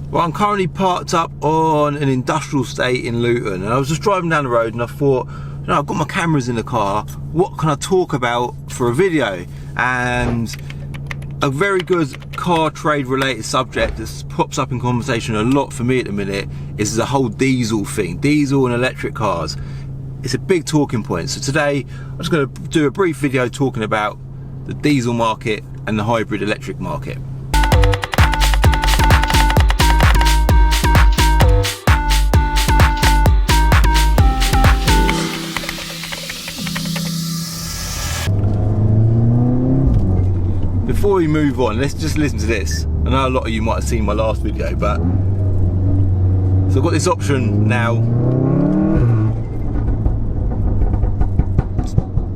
Well, I'm currently parked up on an industrial estate in Luton, and I was just driving down the road and I thought, you know, I've got my cameras in the car, what can I talk about for a video? And a very good car trade related subject that pops up in conversation a lot for me at the minute is the whole diesel thing, diesel and electric cars. It's a big talking point. So today I'm just going to do a brief video talking about the diesel market and the hybrid electric market. Before we move on, let's just listen to this. I know a lot of you might have seen my last video, but so I've got this option now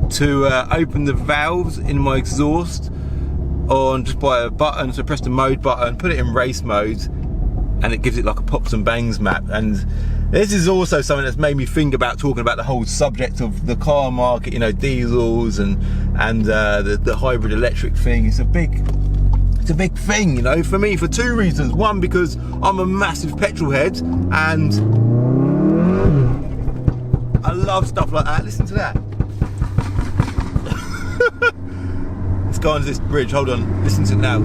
to open the valves in my exhaust on just by a button. So press the mode button, put it in race mode, and it gives it like a pops and bangs map. And this is also something that's made me think about talking about the whole subject of the car market, you know, diesels and the hybrid electric thing. It's a big thing, you know, for me, for two reasons. One, because I'm a massive petrol head and I love stuff like that. Listen to that. Let's go on this bridge, hold on, listen to it now.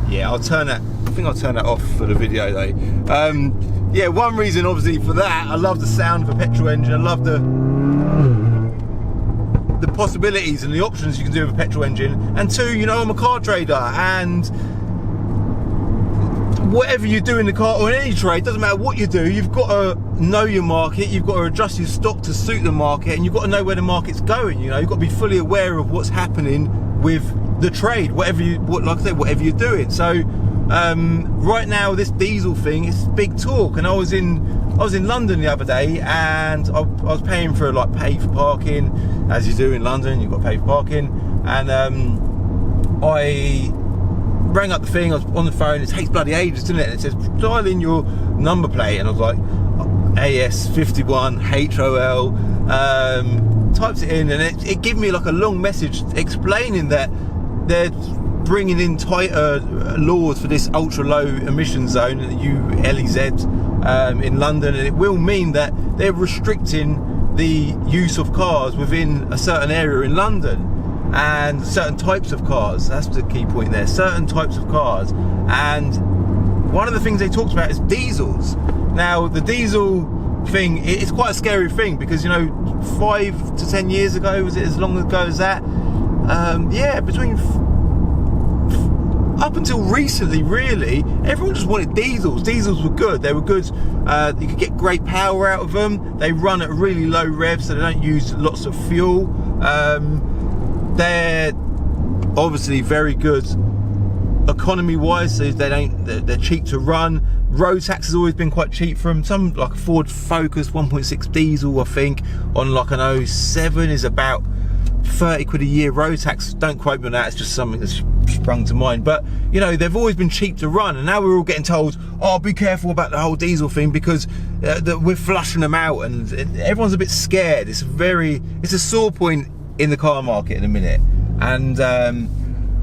Yeah, I'll turn that, I think I'll turn that off for the video though. Yeah, one reason obviously for that, I love the sound of a petrol engine. I love the possibilities and the options you can do with a petrol engine. And two, you know, I'm a car trader, and whatever you do in the car or in any trade, doesn't matter what you do, you've got to know your market, you've got to adjust your stock to suit the market, and you've got to know where the market's going. You know, you've got to be fully aware of what's happening with the trade, like I said, whatever you're doing. So right now, this diesel thing is big talk, and I was in London the other day, and I was paying for pay for parking, as you do in London. You've got to pay for parking, and I rang up the thing. I was on the phone. It takes bloody ages, doesn't it? And it says dial in your number plate, and I was like AS51 HOL. Types it in, and it gave me like a long message explaining that they're bringing in tighter laws for this ultra low emission zone, the ULEZ, in London, and it will mean that they're restricting the use of cars within a certain area in London, and certain types of cars. That's the key point there, certain types of cars. And one of the things they talked about is diesels. Now, the diesel thing, it's quite a scary thing, because, you know, 5 to 10 years ago, was it as long ago as that? Yeah, up until recently, really, everyone just wanted diesels. Diesels were good. They were good. You could get great power out of them. They run at really low revs, so they don't use lots of fuel. They're obviously very good economy-wise, so they're cheap to run. Road tax has always been quite cheap for them. Some, like a Ford Focus 1.6 diesel, I think, on like an 07 is about 30 quid a year road tax. Don't quote me on that, it's just something that's sprung to mind. But, you know, they've always been cheap to run, and now we're all getting told, oh, be careful about the whole diesel thing, because we're flushing them out, and everyone's a bit scared. It's a sore point in the car market in a minute. And I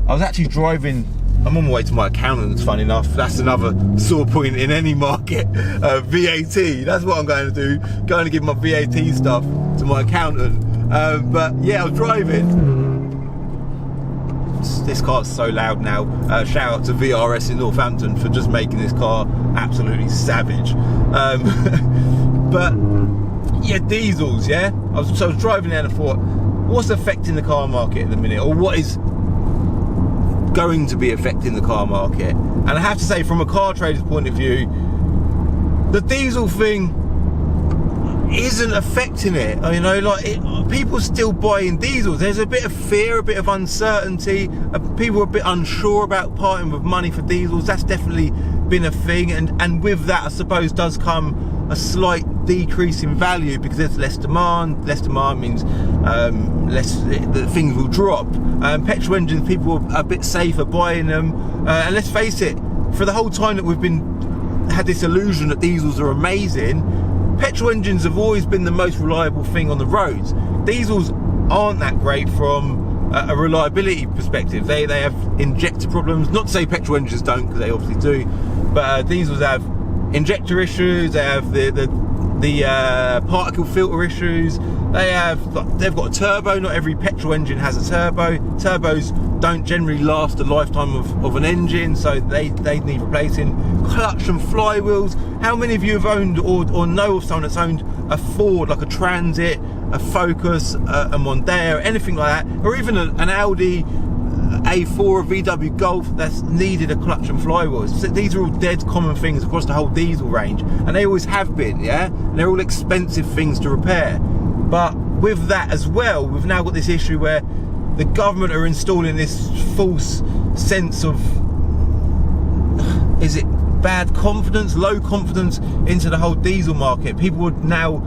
was actually driving, I'm on my way to my accountant, funny enough. That's another sore point in any market. VAT, that's what I'm going to do. Going to give my VAT stuff to my accountant. But yeah, I was driving. This car's so loud now. Shout out to VRS in Northampton for just making this car absolutely savage. But yeah, diesels, yeah? I was driving there and I thought, what's affecting the car market at the minute? Or what is going to be affecting the car market? And I have to say, from a car trader's point of view, the diesel thing isn't affecting it. You know, people still buying diesels. There's a bit of fear, a bit of uncertainty. People are a bit unsure about parting with money for diesels. That's definitely been a thing, and with that, I suppose, does come a slight decrease in value, because there's less demand. Less demand means the things will drop. Petrol engines, people are a bit safer buying them, and let's face it, for the whole time that we've had this illusion that diesels are amazing, petrol engines have always been the most reliable thing on the roads. Diesels aren't that great from a reliability perspective. They have injector problems. Not to say petrol engines don't, because they obviously do, but diesels have injector issues. They have the particle filter issues. They've got a turbo. Not every petrol engine has a turbo. Turbos don't generally last the lifetime of an engine, so they need replacing. Clutch and flywheels. How many of you have owned or know of someone that's owned a Ford, like a Transit, a Focus, a Mondeo, anything like that, or even an Audi A4, a VW Golf that's needed a clutch and flywheels? So these are all dead common things across the whole diesel range, and they always have been, yeah? And they're all expensive things to repair. But with that as well, we've now got this issue where the government are installing this false sense of, is it bad confidence, low confidence into the whole diesel market. People are now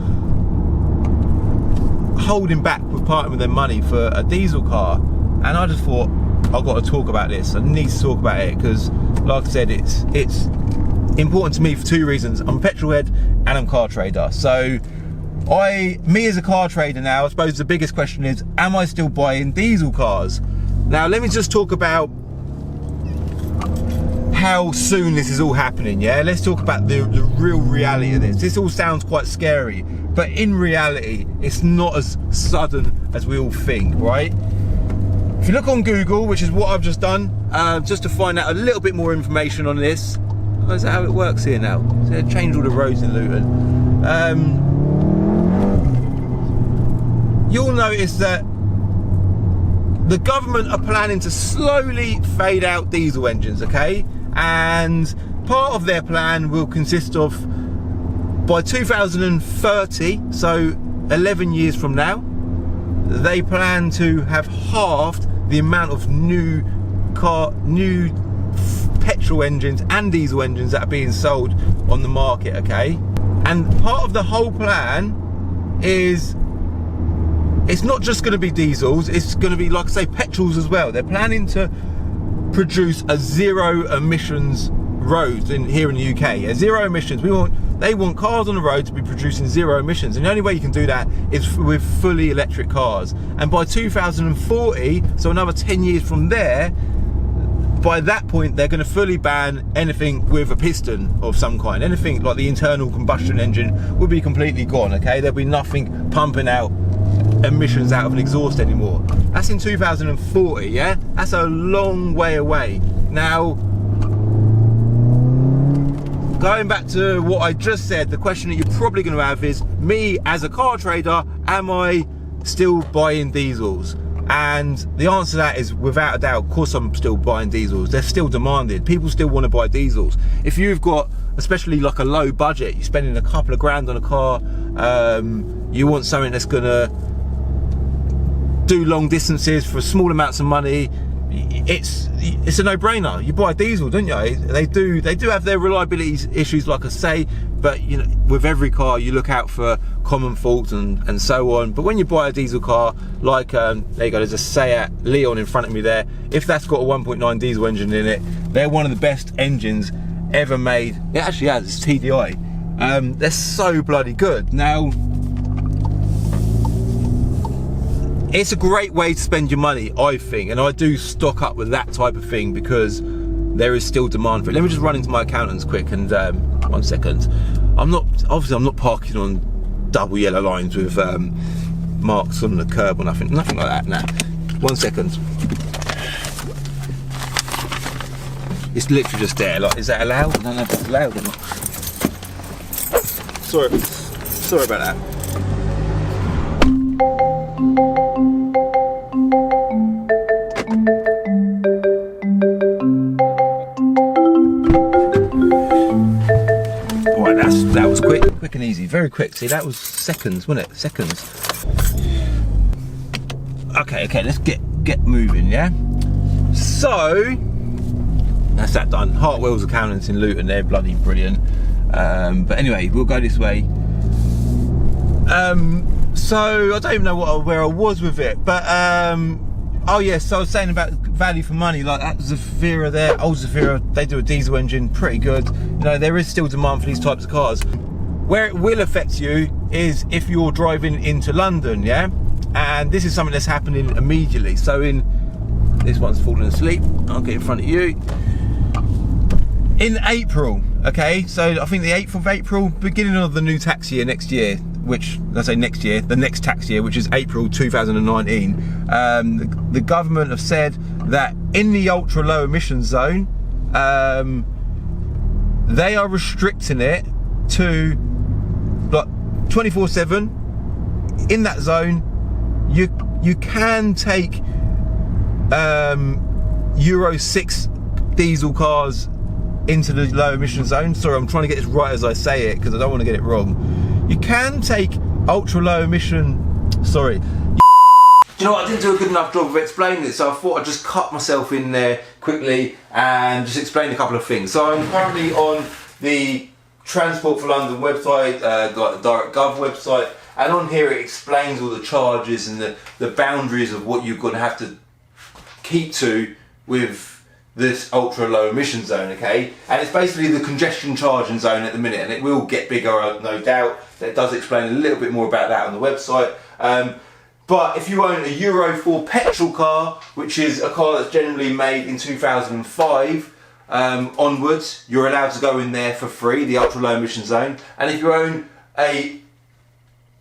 holding back with parting with their money for a diesel car, and I just thought, I've got to talk about this. I need to talk about it because, like I said, it's important to me for two reasons. I'm a petrol head and I'm a car trader. So me as a car trader now, I suppose the biggest question is, am I still buying diesel cars? Now let me just talk about how soon this is all happening, yeah? Let's talk about the real reality of this. This all sounds quite scary, but in reality, it's not as sudden as we all think, right? If you look on Google, which is what I've just done, just to find out a little bit more information on this. Oh, is that how it works here now? So they've changed all the roads in Luton. You'll notice that the government are planning to slowly fade out diesel engines, okay? And part of their plan will consist of, by 2030, so 11 years from now, they plan to have halved the amount of new petrol engines and diesel engines that are being sold on the market, okay? And part of the whole plan is, it's not just going to be diesels, it's going to be, like I say, petrols as well. They're planning to produce a zero emissions roads here in the UK. Yeah, zero emissions. They want cars on the road to be producing zero emissions, and the only way you can do that is with fully electric cars. And by 2040, so another 10 years from there, by that point they're going to fully ban anything with a piston of some kind. Anything like the internal combustion engine will be completely gone, okay? There'll be nothing pumping out emissions out of an exhaust anymore. That's in 2040, yeah? That's a long way away. Now, going back to what I just said, the question that you're probably going to have is, me as a car trader, am I still buying diesels? And the answer to that is, without a doubt, of course I'm still buying diesels. They're still demanded. People still want to buy diesels. If you've got, especially like a low budget, you're spending a couple of grand on a car, you want something that's going to do long distances for small amounts of money, it's a no-brainer. You buy a diesel, don't you? They do have their reliability issues, like I say, but you know, with every car you look out for common faults and so on. But when you buy a diesel car, like there you go, there's a Seat Leon in front of me there. If that's got a 1.9 diesel engine in it, they're one of the best engines ever made. It actually has, it's TDI. They're so bloody good. Now, it's a great way to spend your money, I think, and I do stock up with that type of thing because there is still demand for it. Let me just run into my accountant's quick, and 1 second. I'm not parking on double yellow lines with marks on the curb or nothing like that. Nah, 1 second. It's literally just there. Like, is that allowed? I don't know if it's allowed or not. Sorry about that. That was quick and easy, very quick. See, that was seconds, wasn't it? Seconds. Okay, let's get moving, yeah? So, that's that done. Hartwell's Accountants in Luton, they're bloody brilliant. But anyway, we'll go this way. So, I don't even know where I was with it, but oh yes, so I was saying about value for money, like that Zafira there, old Zafira, they do a diesel engine, pretty good. You know, there is still demand for these types of cars. Where it will affect you is if you're driving into London, yeah? and this is something that's happening immediately. So this one's falling asleep, I'll get in front of you. In April, okay, so I think the 8th of April, beginning of the new tax year next year, which, I say next year, the next tax year, which is April 2019, the government have said that in the ultra low emission zone, they are restricting it to like 24/7. In that zone, you can take Euro 6 diesel cars into the low emission zone. Sorry, I'm trying to get this right as I say it because I don't want to get it wrong. You can take ultra low emission, sorry. You know what, I didn't do a good enough job of explaining it, so I thought I'd just cut myself in there quickly and just explain a couple of things. So I'm currently on the Transport for London website, like the Direct Gov website, and on here it explains all the charges and the boundaries of what you're going to have to keep to with this ultra low emission zone, okay? And it's basically the congestion charging zone at the minute, and it will get bigger, no doubt. It does explain a little bit more about that on the website. But if you own a Euro 4 petrol car, which is a car that's generally made in 2005 onwards, you're allowed to go in there for free, the ultra low emission zone. And if you own a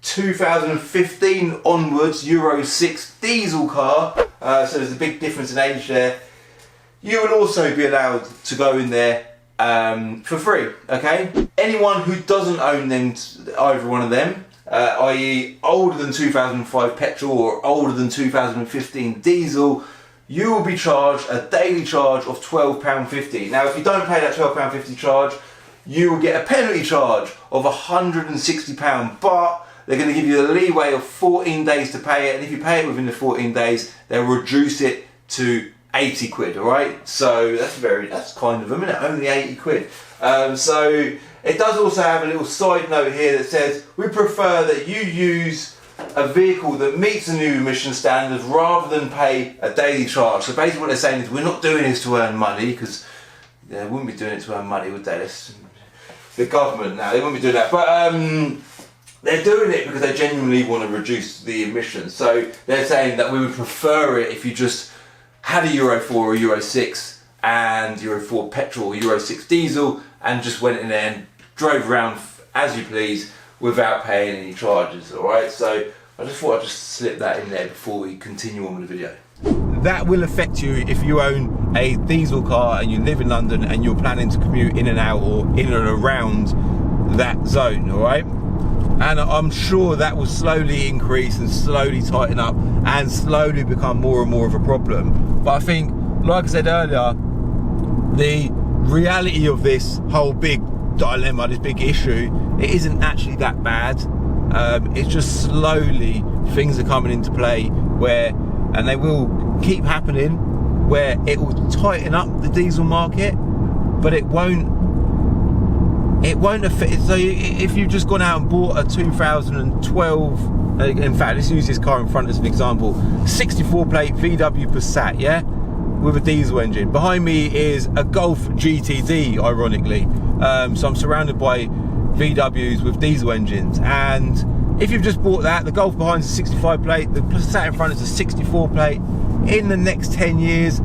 2015 onwards Euro 6 diesel car, so there's a big difference in age there, you will also be allowed to go in there for free, okay? Anyone who doesn't own them, either one of them, i.e. older than 2005 petrol or older than 2015 diesel, you will be charged a daily charge of £12.50. Now if you don't pay that £12.50 charge, you will get a penalty charge of £160, but they're going to give you a leeway of 14 days to pay it, and if you pay it within the 14 days, they'll reduce it to 80 quid, alright? So that's kind of a minute, only 80 quid. So it does also have a little side note here that says, we prefer that you use a vehicle that meets the new emission standards rather than pay a daily charge. So basically what they're saying is, we're not doing this to earn money, because they wouldn't be doing it to earn money, would they? That's the government now, they wouldn't be doing that. But they're doing it because they genuinely want to reduce the emissions. So they're saying that we would prefer it if you just had a Euro 4 or Euro 6 and Euro 4 petrol or Euro 6 diesel and just went in there and drove around as you please without paying any charges, alright? So I just thought I'd just slip that in there before we continue on with the video. That will affect you if you own a diesel car and you live in London and you're planning to commute in and out or in and around that zone, alright? And I'm sure that will slowly increase and slowly tighten up and slowly become more and more of a problem. But I think, like I said earlier, the reality of this whole big dilemma, this big issue, it isn't actually that bad. It's just slowly things are coming into play where, and they will keep happening, where it will tighten up the diesel market, but it won't affect. So if you've just gone out and bought a 2012, in fact, let's use this car in front as an example, 64 plate VW Passat, yeah, with a diesel engine. Behind me is a Golf GTD, ironically. So I'm surrounded by VWs with diesel engines, and if you've just bought that, the Golf behind is a 65 plate, the Passat in front is a 64 plate. In the next 10 years,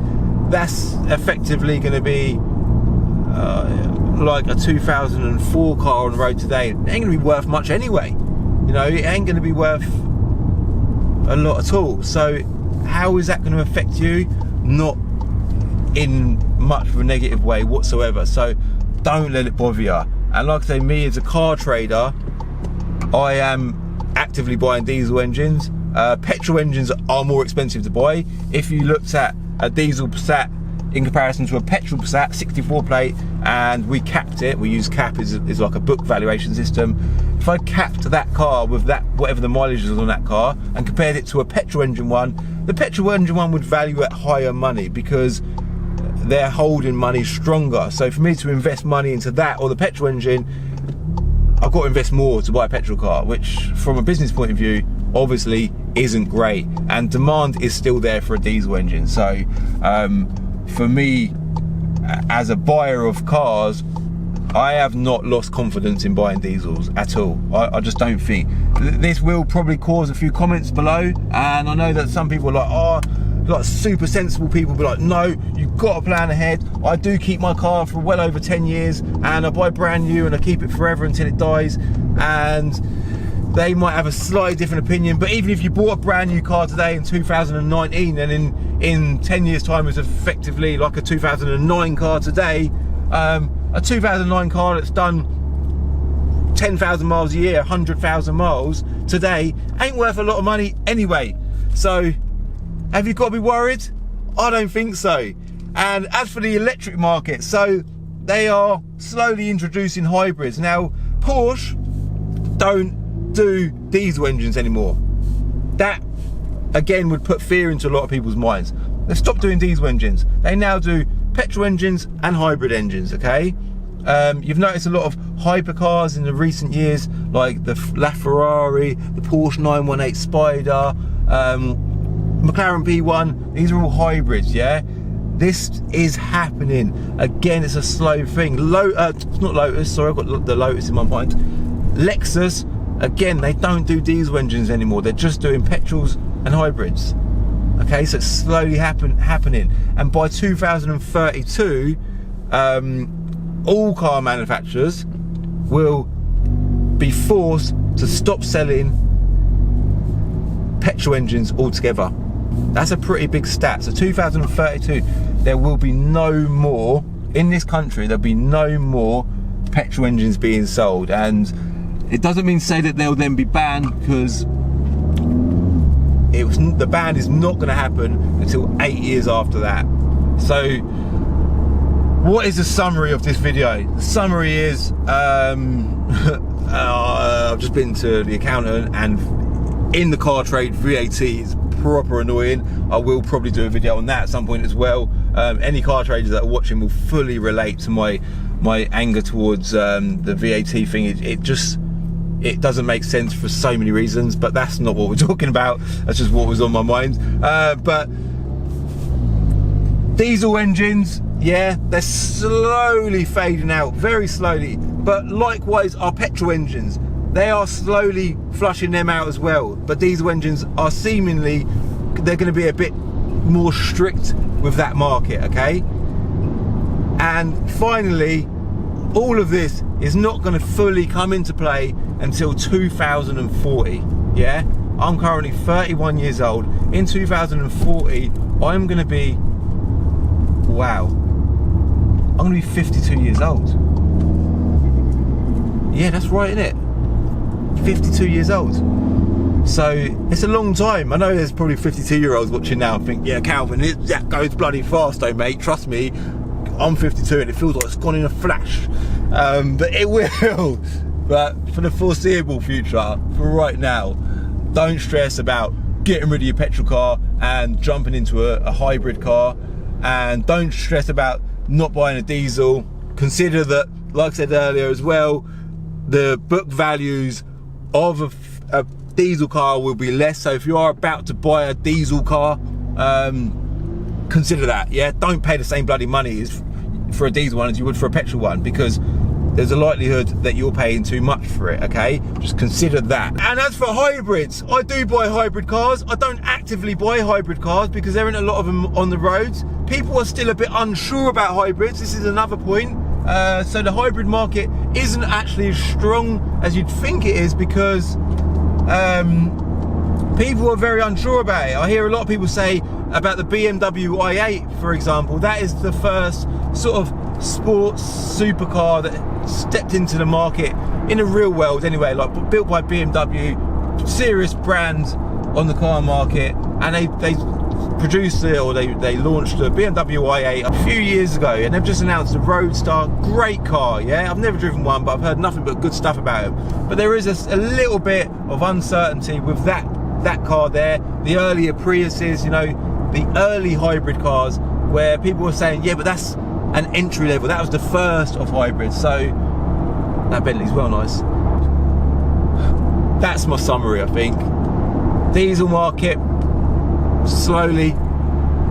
that's effectively going to be like a 2004 car on the road today. It ain't going to be worth much anyway. You know, it ain't going to be worth a lot at all. So how is that going to affect you? Not in much of a negative way whatsoever. So don't let it bother you. And like I say, me as a car trader, I am actively buying diesel engines. Petrol engines are more expensive to buy. If you looked at a diesel Passat in comparison to a petrol Passat 64 plate, and we capped it, we use cap is like a book valuation system. If I capped that car with that, whatever the mileage is on that car, and compared it to a petrol engine one, the petrol engine one would value at higher money because they're holding money stronger. So for me to invest money into that or the petrol engine, I've got to invest more to buy a petrol car, which from a business point of view obviously isn't great, and demand is still there for a diesel engine. So for me as a buyer of cars, I have not lost confidence in buying diesels at all. I just don't think. This will probably cause a few comments below, and I know that some people are like, oh, like super sensible people be like, no, you've got to plan ahead. I do keep my car for well over 10 years, and I buy brand new and I keep it forever until it dies. And they might have a slightly different opinion, but even if you bought a brand new car today in 2019, and in 10 years time is effectively like a 2009 car today, a 2009 car that's done 10,000 miles a year, 100,000 miles today, ain't worth a lot of money anyway. So have you got to be worried? I don't think so. And as for the electric market, so they are slowly introducing hybrids. Now, Porsche don't do diesel engines anymore. That again would put fear into a lot of people's minds. They've stopped doing diesel engines. They now do petrol engines and hybrid engines, okay? You've noticed a lot of hypercars in the recent years, like the LaFerrari, the Porsche 918 Spider, McLaren P1, these are all hybrids, yeah? This is happening. Again, it's a slow thing. It's not Lotus, sorry, I've got the Lotus in my mind. Lexus, again, they don't do diesel engines anymore. They're just doing petrols and hybrids. Okay, so it's slowly happening. And by 2032, all car manufacturers will be forced to stop selling petrol engines altogether. That's a pretty big stat. So 2032, there will be no more, in this country, there'll be no more petrol engines being sold. And it doesn't mean to say that they'll then be banned, because the ban is not going to happen until 8 years after that. So what is the summary of this video? The summary is I've just been to the accountant, and in the car trade, VAT is proper annoying. I will probably do a video on that at some point as well. Any car traders that are watching will fully relate to my anger towards the VAT thing. It doesn't make sense for so many reasons, but that's not what we're talking about. That's just what was on my mind. But diesel engines, yeah, they're slowly fading out, very slowly. But likewise, our petrol engines, they are slowly flushing them out as well. But diesel engines are seemingly, they're going to be a bit more strict with that market, okay? And finally, all of this is not going to fully come into play until 2040, yeah? I'm currently 31 years old. In 2040, I'm going to be, wow, I'm going to be 52 years old. Yeah, that's right, isn't it? 52 years old. So it's a long time. I know there's probably 52-year-olds watching now and think, yeah, Calvin, that goes bloody fast though, mate. Trust me, I'm 52 and it feels like it's gone in a flash. But it will. But for the foreseeable future, for right now, don't stress about getting rid of your petrol car and jumping into a hybrid car. And don't stress about not buying a diesel. Consider that, like I said earlier as well, the book values of a diesel car will be less. So if you are about to buy a diesel car, consider that, yeah? Don't pay the same bloody money for a diesel one as you would for a petrol one, because there's a likelihood that you're paying too much for it, okay? Just consider that. And as for hybrids, I do buy hybrid cars. I don't actively buy hybrid cars because there aren't a lot of them on the roads. People are still a bit unsure about hybrids. This is another point. So the hybrid market isn't actually as strong as you'd think it is, because people are very unsure about it. I hear a lot of people say about the BMW i8, for example. That is the first sort of sports supercar that stepped into the market in the real world anyway, like built by BMW, serious brand on the car market, and they produced it, or they launched the BMW i8 a few years ago, and they've just announced the Roadster. Great car, yeah? I've never driven one, but I've heard nothing but good stuff about it. But there is a little bit of uncertainty with that car there. The earlier Priuses, you know, the early hybrid cars, where people were saying, yeah, but that's an entry level. That was the first of hybrids. So that Bentley's well nice. That's my summary, I think. Diesel market slowly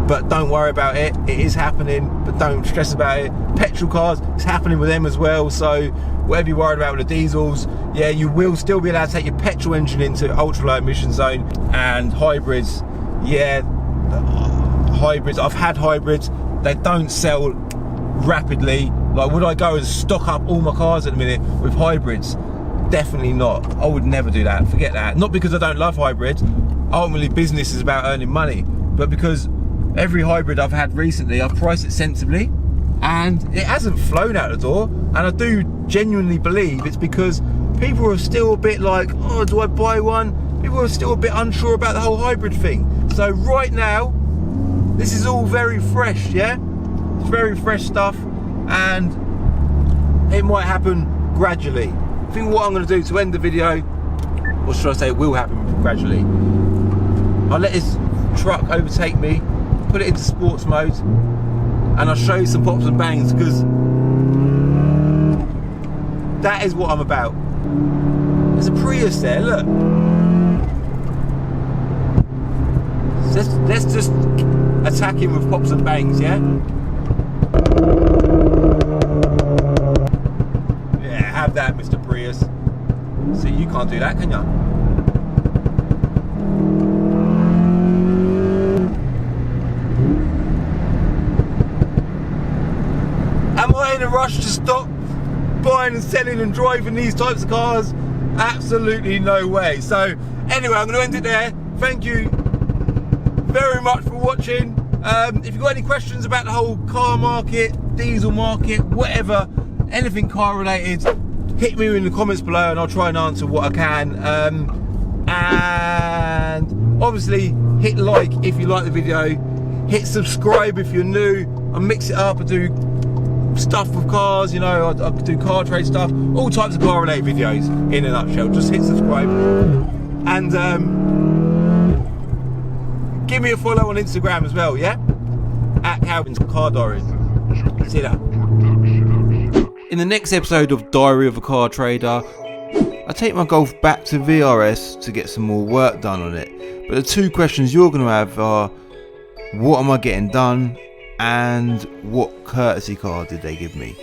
but don't worry about it. It is happening, but don't stress about it. Petrol cars, it's happening with them as well. So whatever you're worried about with the diesels, yeah, you will still be allowed to take your petrol engine into ultra low emission zone. And hybrids, yeah, hybrids, I've had hybrids, they don't sell rapidly. Like, would I go and stock up all my cars at the minute with hybrids? Definitely not. I would never do that. Forget that. Not because I don't love hybrids. Ultimately, business is about earning money, but because every hybrid I've had recently, I've priced it sensibly, and it hasn't flown out the door. And I do genuinely believe it's because people are still a bit like, oh, do I buy one? People are still a bit unsure about the whole hybrid thing. So right now, this is all very fresh, yeah? It's very fresh stuff, and it might happen gradually. I think what I'm going to do to end the video, or should I say it will happen gradually, I'll let this truck overtake me, put it into sports mode, and I'll show you some pops and bangs, because that is what I'm about. There's a Prius there, look. Let's just attack him with pops and bangs, yeah? Yeah, have that, Mr. Prius. See, you can't do that, can you? Am I in a rush to stop buying and selling and driving these types of cars? Absolutely no way. So anyway, I'm going to end it there. Thank you very much for watching. If you've got any questions about the whole car market, diesel market, whatever, anything car related, hit me in the comments below and I'll try and answer what I can. And obviously hit like if you like the video, hit subscribe if you're new. I mix it up, I do stuff with cars, you know, I do car trade stuff, all types of car related videos in a nutshell. Just hit subscribe and give me a follow on Instagram as well, yeah? At Calvin's Car Diary. See that. In the next episode of Diary of a Car Trader, I take my Golf back to VRS to get some more work done on it. But the two questions you're going to have are, what am I getting done? And what courtesy car did they give me?